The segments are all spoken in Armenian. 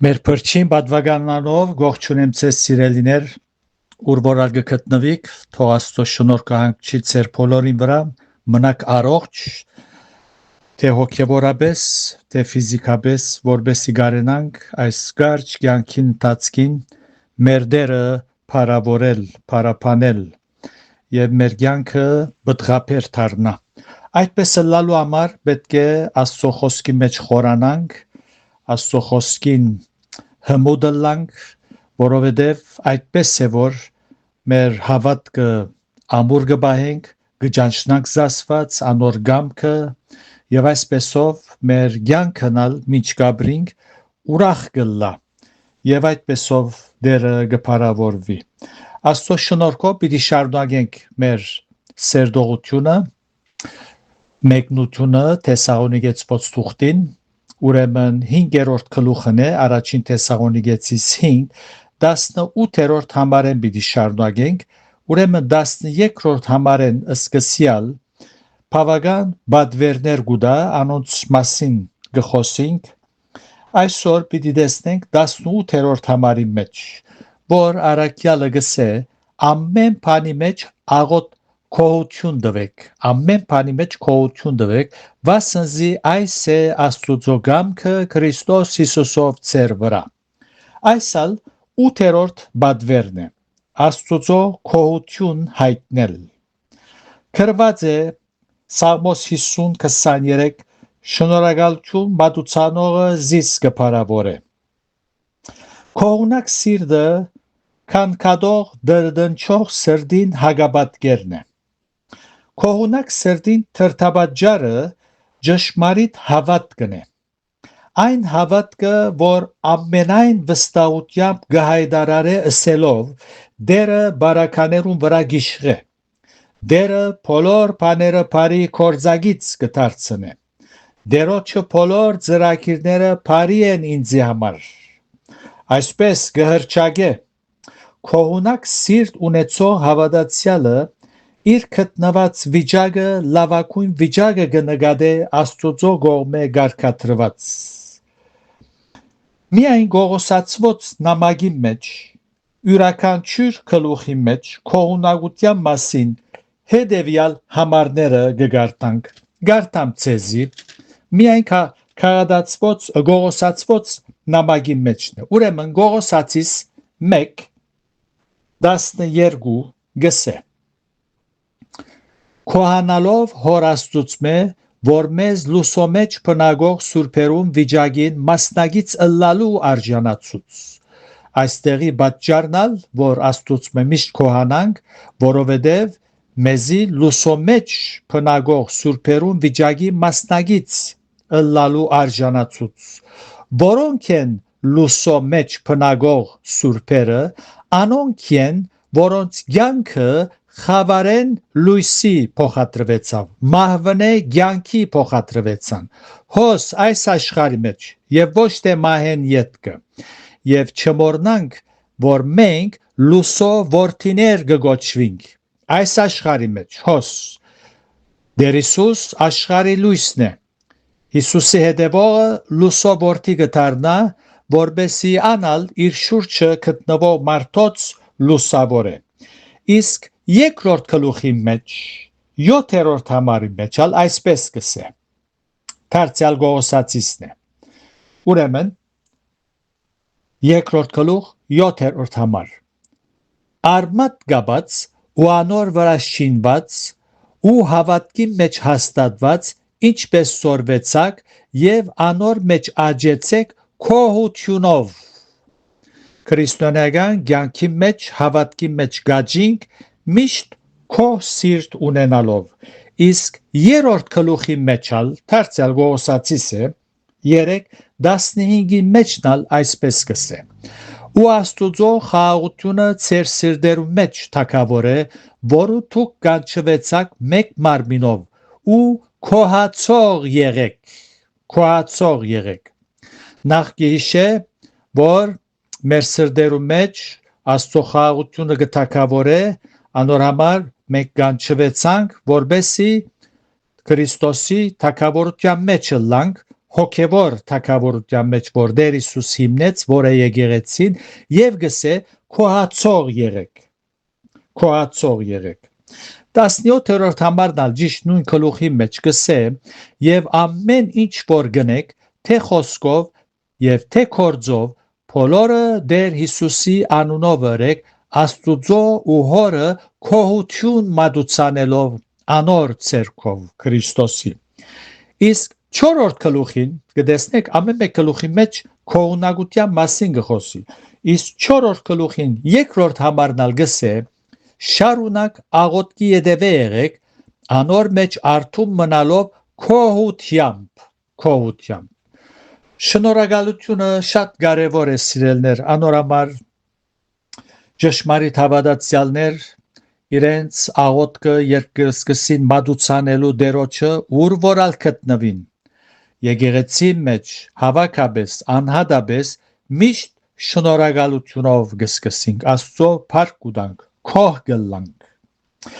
Մեր փրկին բադվագանանով ողջունեմ ձեզ սիրելիներ, ուր որալ գտնվիք, թող Աստծո շնորհքը հանգչի ձեր բոլորին վրա, մնաք առողջ, թե հոգևորապես, թե ֆիզիկապես, որբեսի գարենանք այս կարճ կյանքի ընթացքին մեր դերը փառավորել, փառաբանել եւ մեր կյանքը բդղափեր դառնա։ Այդպես լալու համար պետք է Աստծո խոսքի մեջ խորանանք, Աստծո խոսքին հմուդլանք, որովհետև այդպես է որ մեր հավատքը ամուր կբահենք, կճանչնանք զասված անոր գամքը եւ այսպեսով մեր կյանքնալ միջ կաբրինք ուրախ կլա եւ այդպեսով դերը կփառավորվի։ Աստծո շնորհքով պիտի շարունակենք մեր սերտողությունը, մեկնությունը Թեսաղոնիկեցից թուղթին, ուրեմն 5-րդ գլուխն է, առաջին Թեսաղոնիկեցիս 5, 18-րդ համարեն պիտի շարունակենք, ուրեմն 13-րդ համարեն սկսյալ բավական բադվերներ գուտա, անոնց մասին կխոսենք, այսօր պիտի տեսնենք 18-րդ համարի մեջ, որ առաքյալը գսե ամեն բանի մեջ աղոտ քողություն տվեք, ամեն բանի մեջ քողություն տվեք, վասնզի այս է Աստծո գամքը Քրիստոս Հիսուսով ձեր վրա։ Այսալ 8-րդ բադվերն է, Աստծո քողություն հայտնել։ Գրված է Սաղմոս 50:23 շնորհակալություն մատուցանողը զիս կփառավորե։ Քողունակ սիրտը քանքադող դրդնչող սրդին հագաբատկերն է։ Քողունակ սրդին թրթաբաճարը ճշմարիտ հավատքն է։ Այն հավատքը, որ ամենայն վստահությամբ կհայտարարե ըսելով դերը բարականերուն վրա գիշխե, դերը բոլոր բաները բարի կործագից կդարձնե, դերոջը բոլոր ծրագիրները բարի են ինձի համար, այսպես կհրճագե, քողունակ սիրտ ունեցող հավատացյալը իր գտնված վիճակը լավագույն վիճակը կնկատե Աստծո կողմէ կարգադրված։ Միայն գողոսացված նամակի մեջ, յուրաքանչյուր գլուխի մեջ քողունակության մասին հետևյալ համարները կգարտանք։ Գարտամ ցեզի, միայն քարադացված գողոսացված նամակի մեջն է։ Ուրեմն գողոսացիս 1:12 գսե։ Քոհանալով հոր Աստծուծմե, որ մեզ լուսոմեջ բնագող սուրբերուն վիճակին մասնագից ըլլալու արժանացուց։ Այստեղի պատճառնալ, որ Աստծուծմե միշտ քոհանանք, որովհետև մեզի լուսոմեջ բնագող սուրբերուն վիճակի մասնագից ըլլալու արժանացուց։ Որոնք են լուսոմեջ բնագող սուրբերը, անոնք են, որոնց կյանքը խավարեն լույսի փոխադրվեցավ, մահվնե կյանքի փոխադրվեցան, հոս այս աշխարհի մեջ եւ ոչ թե մահեն ետքը, եւ չմոռնանք, որ մենք լուսո որդիներ կգոչվենք, այս աշխարհի մեջ, հոս Դեր Հիսուս աշխարհի լույսն է, Հիսուսի հետևողը լուսո որդի կդառնա, որբեսի անալ իր շուրջը գտնվող մարդոց լուսավոր է։ Իսկ երկրորդ գլուխի մեջ 7-րդ համարի մեջ այսպես կսե։ Դարձյալ գողոսացիսն է։ Ուրեմն երկրորդ գլուխ 7-րդ համար։ Արմատ գաբած ու անոր վրա շինված ու հավատքի մեջ հաստատված, ինչպես սորվեցաք եւ անոր մեջ աճեցեք քողությունով։ Քրիստոնեական կյանքի մեջ հավատքի մեջ գաջինք միշտ քո սիրտ ունենալով, իսկ երրորդ գլուխի մեջալ դարձյալ գողոսացիս է 3:15-ի մեջնալ այսպես կսե. ու Աստուծո խաղաղությունը ձեր սիրտերու մեջ թագավոր է, որը դուք կանչվեցաք մեկ մարմինով ու քոհացող եղեք։ Նախ գիշե, որ մեր սրտերու մեջ Աստծո խաղաղությունը կթագավորե, անոր համար մենք կանչվեցանք, որբեսի Քրիստոսի թագավորության մեջ լանք, հոգևոր թակավորության մեջ որ Տեր Հիսուս հիմնեց, որը եկեղեցին եւ գսե քոհացող եղեք 17-րդ համարն ալ ճիշտ նույն գլուխի մեջ գսե եւ ամեն ինչ որ գնեք թե խոսքով եւ թե կորձով բոլորը Տեր Հիսուսի անունով ըրեք Աստուծո ու Հորը քոհություն մատուցանելով անոր ցերկով Քրիստոսի իսկ 4-րդ գլուխին կտեսնեք ամեն մեկ գլուխի մեջ քողունակության մասին գխոսի իսկ 4-րդ գլուխին երկրորդ համարն ալ գսե շարունակ աղոթքի ետևե եղեք անոր մեջ արթուն մնալով քոհությամբ շնորհակալությունը շատ կարևոր է սիրելներ անոր համար ճշմարիտ հավատացյալներ իրենց աղոթքը երկրսկսին մատուցանելու դերոջը ուր որալ գտնվին եկեղեցի մեջ հավաքաբես անհատաբես միշտ շնորհակալությունով գսկսենք Աստծո փառք ուտանք քոհ գլանք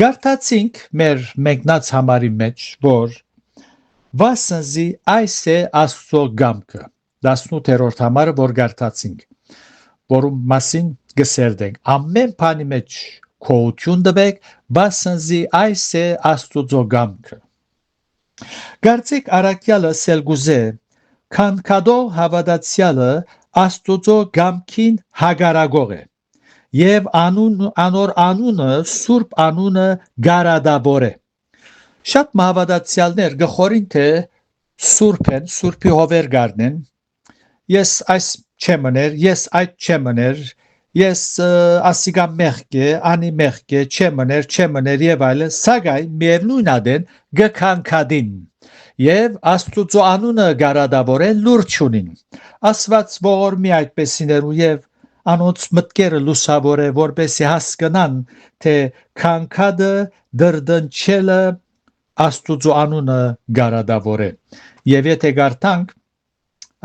գարտացինք մեր մեկնած համարի մեջ որ վասնզի այս է Աստծո գամքը 18-րդ համարը որ գարտացինք որում մասին գսերդենք ամեն բանի մեջ քոհություն տվեք վասնզի այս է Աստծո գամքը Գարցիկ արաքյալը սելգուզե քանքադող հավատացյալը Աստուծո գամքին հագարագող է եւ անոր անունը սուրբ անունը գարադավոր է շատ հավատացյալներ գխորին թե սուրբ են սուրբի հովեր գարնեն ես այս չեմներ ես այդ չեմներ ես ասիգա մեղքե անի մեղքե չեմներ եւ այլն սակայն միևնույն ադեն գքանքադին եւ Աստուծո անունը գարադավորեն լուրջ ունին ասված ողորմի այդպեսիներու եւ անոնց մտքերը լուսավոր է որպեսի հասկանան թե քանքադը դրդնչելը Աստուծո անունը գարադավոր է եւ եթե գարտանք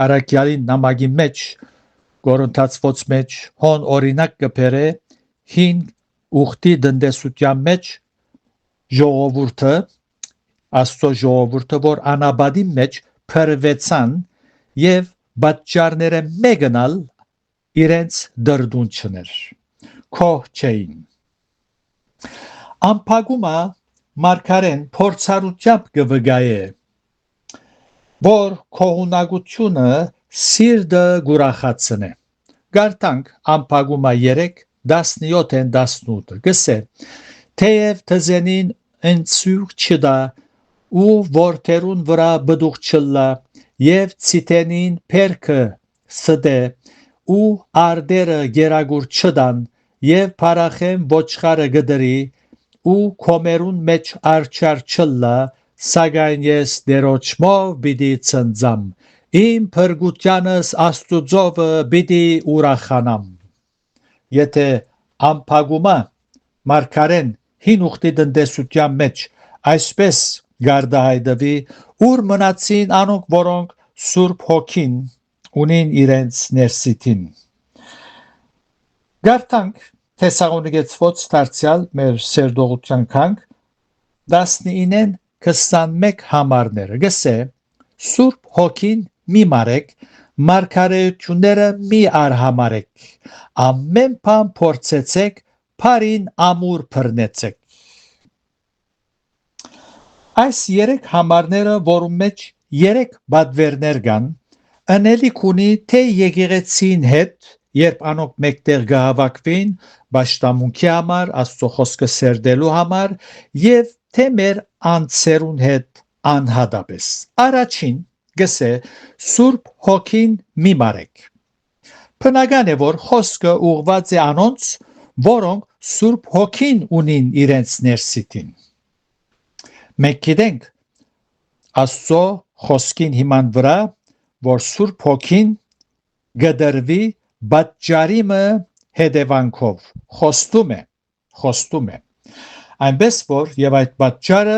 արաքյալի նամակի մեջ Կորինթացվոց մեջ հոն օրինակ կբերե հին ուխտի դնդեսության մեջ ժողովուրդը Աստծո ժողովուրդը որ անաբադի մեջ փրվեցան եւ բաճարները մեգնալ իրենց դրդուն չներ քոհ չէին ամփագումա մարգարեն փորձառությամբ կվգայե որ քողունակությունը սիրտը գուրախացնե գարտանք ամփագումա 3:17-ն 18 գսե թեև թզենին ընցյուղ չդա ու որթերուն վրա բդուղ չլա եւ ցիտենին փերքը սդե ու արդերը գերագուր չդան եւ փարախեն ոչխարը գդրի ու կոմերուն մեջ արչար չլա սակայն ես դերոճմով բիդի ծնձամ իմ փրկությանս Աստուծովը բիդի ուրախանամ եթե ամփագումա մարգարեն հին ուխտի դնդեսության մեջ այսպես գարդահայտվի ուր մնացին անոնք որոնք Սուրբ Հոգին ունին իրենց ներսիտին գարտանք Թեսաղոնիկեցվոց դարձյալ մեր սերդողության քանք 19-ն 21 համարները գսե Սուրբ Հոգին մի մարեք մարգարեությունները մի արհամարեք ամեն բան փորձեցեք Փարին ամուր բռնեցեք այս 3 համարները որում մեջ 3 բադվերներ կան անելիք ունի թե եկեղեցին հետ երբ անոնք մեկտեղ գահավաքվին պաշտամունքի համար Աստծո խոսքը սերդելու համար եւ թե մեր անձերուն հետ անհատապես առաջին գսե Սուրբ Հոգին մի մարեք բնական է որ խոսքը ուղղված է անոնց որոնք Սուրբ Հոգին ունին իրենց ներսիտին մենք գիտենք Աստծո խոսքին հիման վրա որ Սուրբ Հոգին գդրվի բաճարիմը հետևանքով խոստում է այնպես որ եւ այդ բաճարը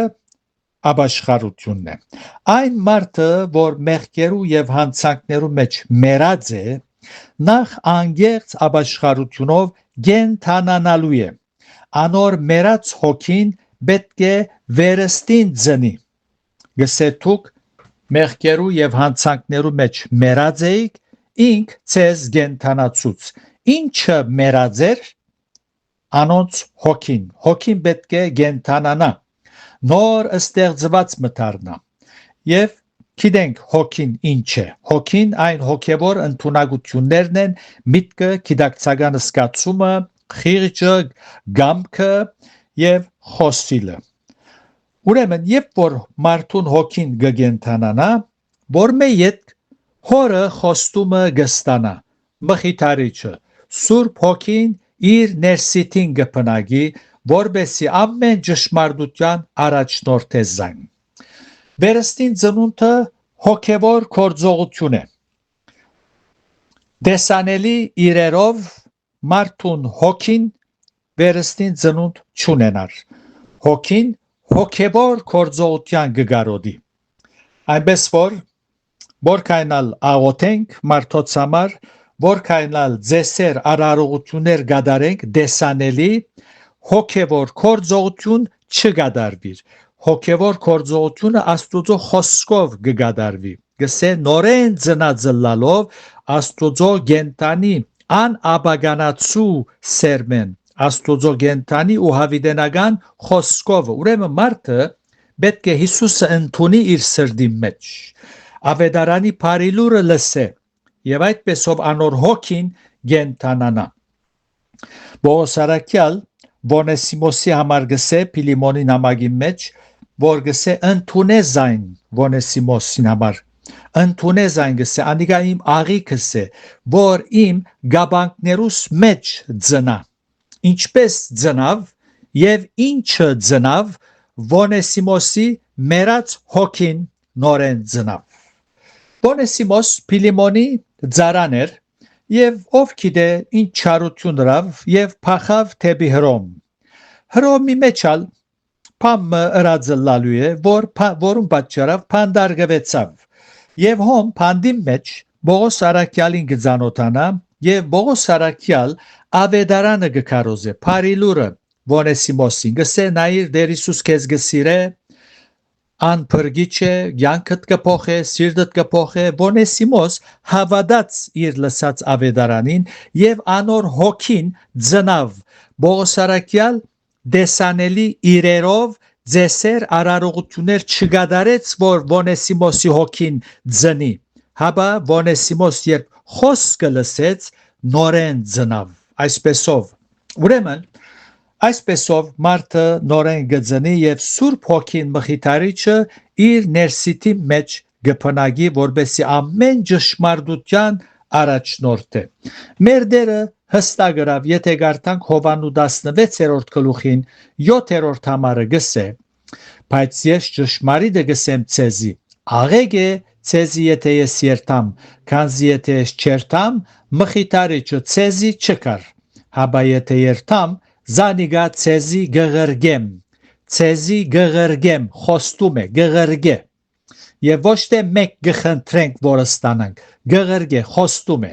աբաշխարությունն է այն մարդը որ մեղքերու եւ հանցանքներու մեջ մեռած է նախ անգերց աբաշխարությունով գենթանանալու է անոր մեռած հոգին պետք է վերստին ծնի գսե թուք մեղքերու եւ հանցանքներու մեջ մեռած էիք, ինք ցեզ գենթանացուց։ Ինչը մեռած էր, անոնց հոգին պետք է գենթանանա, նոր ստեղծված մտառնա։ Եվ գիտենք հոգին ինչ է։ Հոգին այն հոգևոր ընդունակություններն են, միտքը, գիտակցական զգացումը, խիղճը, գամքը եւ խոսիլը։ Ուրեմն, երբ որ մարդուն հոգին գգենթանանա, որ մեյետ հորը խոստումը գստանա, մխիթարիչը, Սուրբ հոգին իր ներսիտին գպնագի, որբեսի ամեն ճշմարտության առաջնորդ է զայն։ Վերստին ծնունդը հոգևոր գործողություն է։ Դեսանելի իրերով մարդուն հոգին վերստին ծնունդ չունենար։ Հոգին հոգևոր գործողության գգարոդի։ Այնպես որ կայնալ աղոթենք մարդոց համար, որ կայնալ ձեսեր արարողություններ գադարենք, դեսանելի հոգևոր գործողություն չգադարվիր։ Հոգևոր գործողությունը Աստուծո խոսքով գգադարվի։ Գսե նորեն ծնածլալով Աստուծո գենտանի անաբագանացու սերմեն, Աստուծո գենտանի ու հավիտենական խոսքով։ Ուրեմն մարդը պետք է Հիսուսը ընդունի իր սրտի մեջ, ավետարանի բարիլուրը լսե եւ այդպեսով անոր հոգին գենտանանա։ Պողոս առաքյալ Վոնեսիմոսի համար գսե Փիլիմոնի նամակի մեջ, որ գսե ընդունե զայն Վոնեսիմոսին համար, ընդունե զայն գսե, անիկա իմ աղիքս է, որ իմ գաբանքներուս մեջ ծնա, ինչպես ծնավ եւ ինչը ծնավ Վոնեսիմոսի մեռած հոգին նորեն ծնավ։ Վոնեսիմոս Փիլիմոնի ծառան էր եւ ով գիտե ինչ չարություն հրավ եւ փախավ թեպի Հռոմ։ Հռոմի մեջալ փամը ըրաձլալու է, որում պատճառով փանդարգվեցավ եւ հոմ փանդի մեջ Պողոս առաքյալին գծանոթանա եւ Պողոս առաքյալ ավետարանը գկարոզե բարիլուրը Վոնեսիմոսին գսե նայիր Տեր Հիսուս քեզ գսիրե անփրկիչ է, յանքդ կփոխե, սիրտդ կփոխե։ Վոնեսիմոս հավատաց իր լսած ավետարանին եւ անոր հոգին ծնավ։ Պողոս առաքյալ դեսանելի իրերով ձեսեր արարողություններ չգադարեց, որ Վոնեսիմոսի հոգին ծնի։ Հաբա Վոնեսիմոս երբ խոսքը լսեց, նորեն ծնավ։ Այսպեսով, ուրեմն այսպեսով մարդը նորեն գծնի եւ Սուրբ հոգին մխիթարիչը իր ներսիտի մեջ գփնագի, որբեսի ամեն ճշմարտության առաջնորդ է։ Մեր Տերը հստակրավ, եթե գարտանք Հովանու 16-րդ գլուխին 7-րդ համարը գսե, բայց ես ճշմարիտը գսեմ ցեզի, աղեկ է ցեզի եթե ես երթամ, քանզի եթե ես չերթամ, մխիթարիչը ցեզի չկար, հաբա եթե երթամ, զանիգա ցեզի գղրգեմ, խոստում է, գղրգե, եւ ոչ թե մեկ գխնդրենք, որ ստանանք, գղրգե, խոստում է,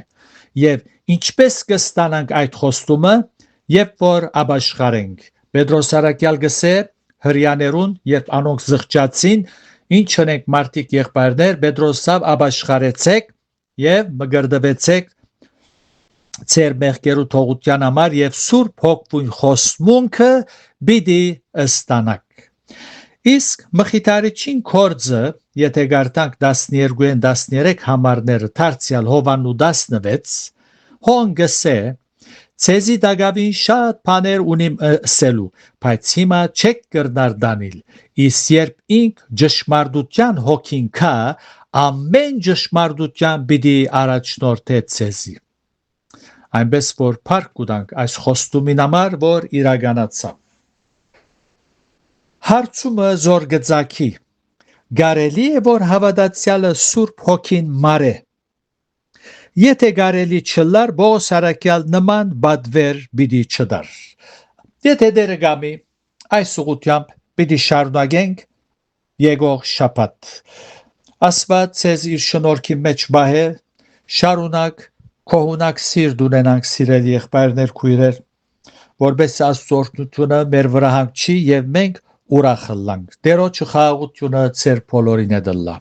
եւ ինչպես կստանանք այդ խոստումը, երբ որ ապաշխարենք։ Պետրոս առաքյալ գսե հրյաներուն, երբ անոնք զղջացին, ինչ ունենք մարդիկ եղբայրներ, Պետրոսավ ապաշխարեցեք եւ մգրդվեցեք ծեր մեղքերու թողության համար եւ Սուրբ Հոգին խոստմունքը պիտի ստանաք։ Իսկ մխիթարիչին կորձը, եթե գարտանք 12-ն 13 համարները դարձյալ Հովանու 16, հոն գսե ցեզի դագավին շատ բաներ ունիմ ասելու, բայց հիմա չեք կրնար դանել, իսկ երբ ինք ճշմարտության հոգին կա, ամեն ճշմարտության պիտի առաջնորդե ցեզի։ Այնպես որ փառք կուտանք այս խոստումին համար, որ իրականացավ։ Հարցումը զորգծակի գարելի է որ հավատացյալը Սուրբ հոգին մարե։ Եթե գարելի չլար, Պողոս առաքյալ նման բադվեր պիտի չդար։ Եթե դերը գամի, այս ուղղությամբ պիտի շարունակենք եկող շաբաթ։ Աստված ցեզ իր շնորհքի մեջ բահե, շարունակ կողունակ սիրտ ունենանք սիրել եղբայրներ քույրեր, որպես Աստծո օրհնությունը մեր վրա հանգչի եւ մենք ուրախ լանք։ Տերոջ խաղաղությունը ձեր բոլորին է դլա։